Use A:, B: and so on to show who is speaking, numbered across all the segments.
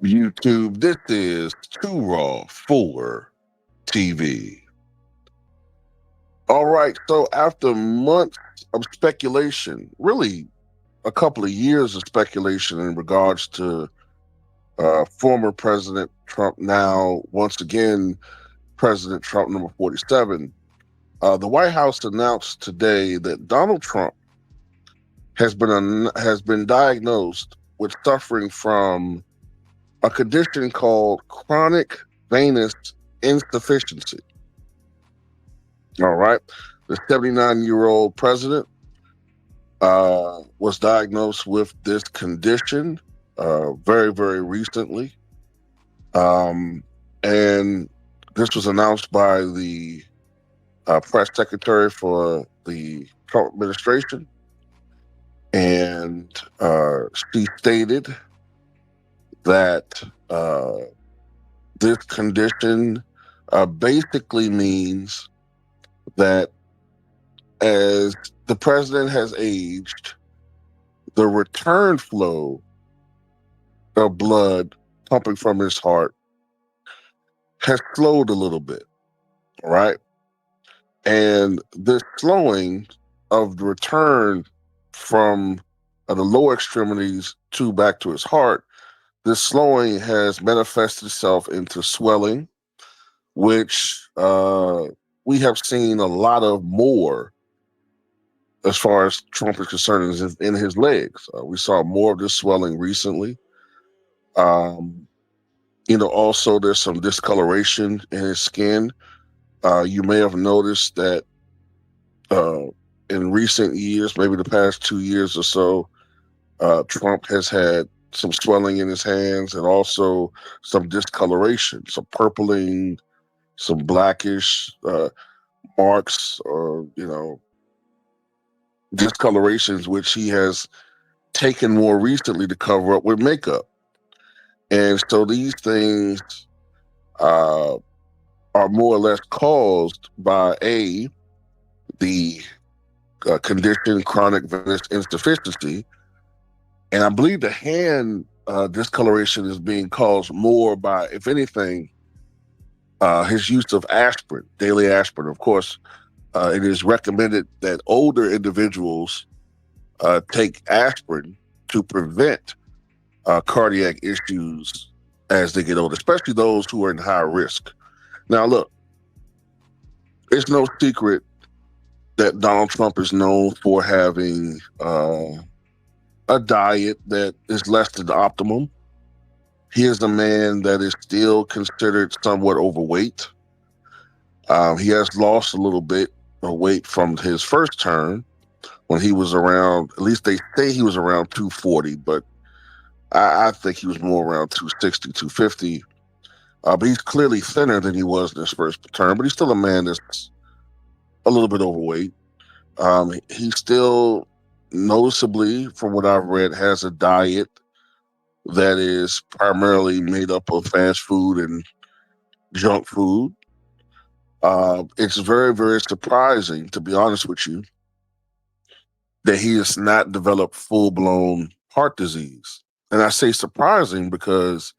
A: YouTube, this is Too Raw for TV. All right, so after months of speculation, really a couple of years of speculation in regards to former President Trump, now once again President Trump number 47, the White House announced today that Donald Trump has been diagnosed with suffering from a condition called chronic venous insufficiency. All right. The 79-year-old president was diagnosed with this condition very, very recently. Um, and this was announced by the press secretary for the Trump administration. And she stated that this condition basically means that as the president has aged, the return flow of blood pumping from his heart has slowed a little bit, right? And this slowing of the return from the lower extremities to back to his heart, this slowing has manifested itself into swelling, which we have seen a lot of more as far as Trump is concerned in his legs. We saw more of this swelling recently. Um, also there's some discoloration in his skin. You may have noticed that uh, in recent years, maybe the past 2 years or so, Trump has had some swelling in his hands and also some discoloration, some purpling, some blackish marks or, discolorations, which he has taken more recently to cover up with makeup. And so these things uh, are more or less caused by the condition chronic venous insufficiency. And I believe the hand discoloration is being caused more by, if anything, his use of aspirin, daily aspirin. Of course, it is recommended that older individuals take aspirin to prevent cardiac issues as they get older, especially those who are in high risk. Now, look, it's no secret that Donald Trump is known for having a diet that is less than optimum. He is a man that is still considered somewhat overweight. He has lost a little bit of weight from his first term when he was around, at least they say he was around 240, but I think he was more around 260, 250. But he's clearly thinner than he was in his first term, but he's still a man that's a little bit overweight. He still noticeably, from what I've read, has a diet that is primarily made up of fast food and junk food. It's very, very surprising, to be honest with you, that he has not developed full blown heart disease. And I say surprising because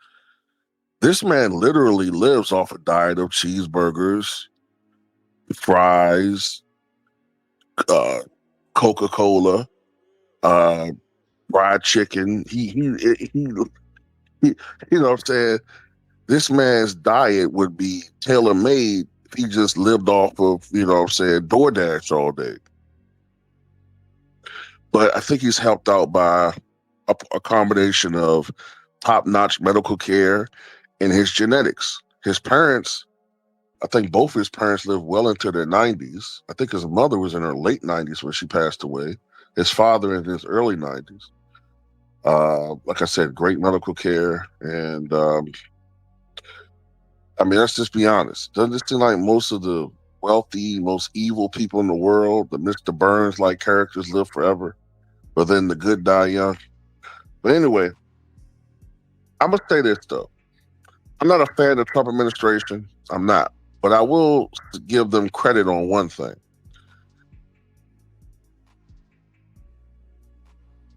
A: this man literally lives off a diet of cheeseburgers, fries, uh, Coca Cola, uh, fried chicken. He, you know what I'm saying? This man's diet would be tailor made if he just lived off of, what I'm saying, DoorDash all day. But I think he's helped out by a combination of top notch medical care and his genetics. His parents, I think both his parents lived well into their 90s. I think his mother was in her late 90s when she passed away. His father in his early 90s. Like I said, great medical care. And let's just be honest. Doesn't it seem like most of the wealthy, most evil people in the world, the Mr. Burns like characters, live forever, but then the good die young? But anyway, I'm going to say this, though. I'm not a fan of the Trump administration. I'm not. But I will give them credit on one thing.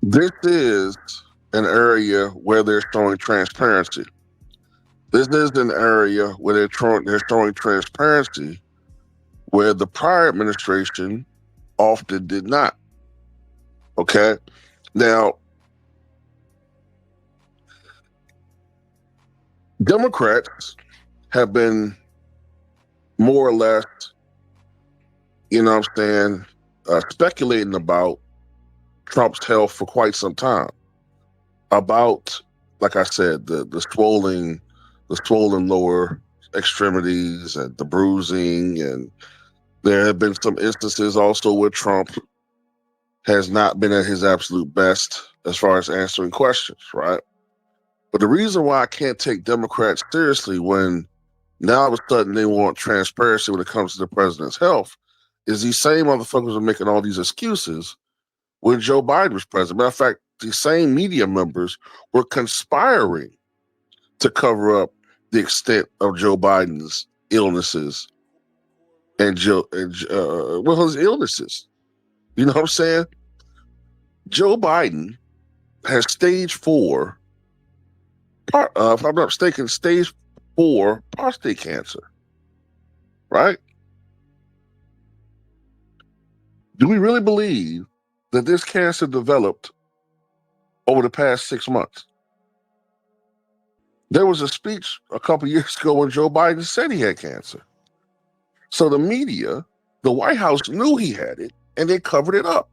A: This is an area where they're showing transparency. This is an area where they're showing transparency where the prior administration often did not. Okay. Now, Democrats have been more or less, speculating about Trump's health for quite some time. About, like I said, the swollen lower extremities and the bruising, and there have been some instances also where Trump has not been at his absolute best as far as answering questions, right? But the reason why I can't take Democrats seriously when now all of a sudden they want transparency when it comes to the president's health is these same motherfuckers are making all these excuses when Joe Biden was president. Matter of fact, these same media members were conspiring to cover up the extent of Joe Biden's illnesses and his illnesses. You know what I'm saying? Joe Biden has stage 4, if I'm not mistaken, stage 4 prostate cancer, right? Do we really believe that this cancer developed over the past 6 months? There was a speech a couple years ago when Joe Biden said he had cancer. So the media, the White House knew he had it, and they covered it up.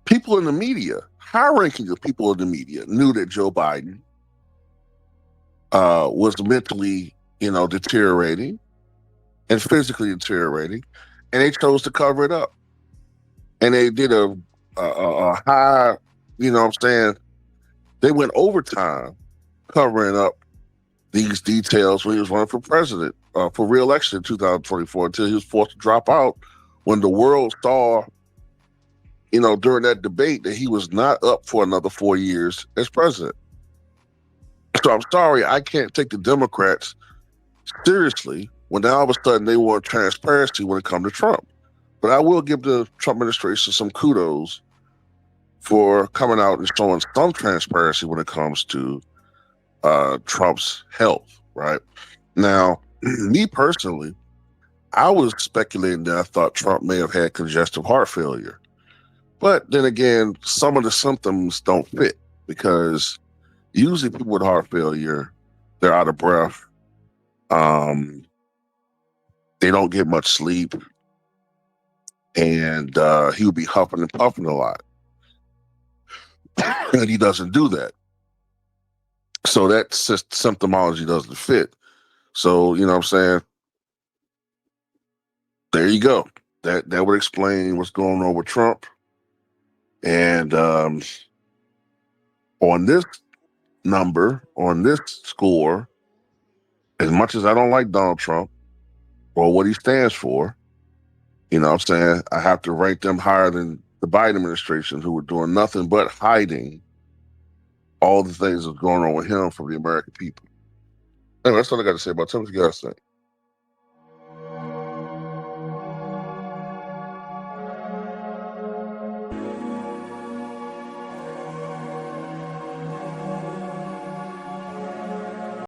A: People in the media, high-ranking of people in the media, knew that Joe Biden was mentally, deteriorating and physically deteriorating, and they chose to cover it up. And they did a high, they went overtime covering up these details when he was running for president, for re-election in 2024, until he was forced to drop out when the world saw, during that debate that he was not up for another 4 years as president. So I'm sorry, I can't take the Democrats seriously when now all of a sudden they want transparency when it comes to Trump. But I will give the Trump administration some kudos for coming out and showing some transparency when it comes to Trump's health, right? Now, me personally, I was speculating that I thought Trump may have had congestive heart failure. But then again, some of the symptoms don't fit because usually people with heart failure, they're out of breath. They don't get much sleep. And he would be huffing and puffing a lot. And he doesn't do that. So that symptomology doesn't fit. So, you know what I'm saying? There you go. That would explain what's going on with Trump. And on this score, as much as I don't like Donald Trump or what he stands for, you know what I'm saying, I have to rank them higher than the Biden administration, who were doing nothing but hiding all the things that's going on with him from the American people. Anyway, that's all I got to say about Tim. What you guys think?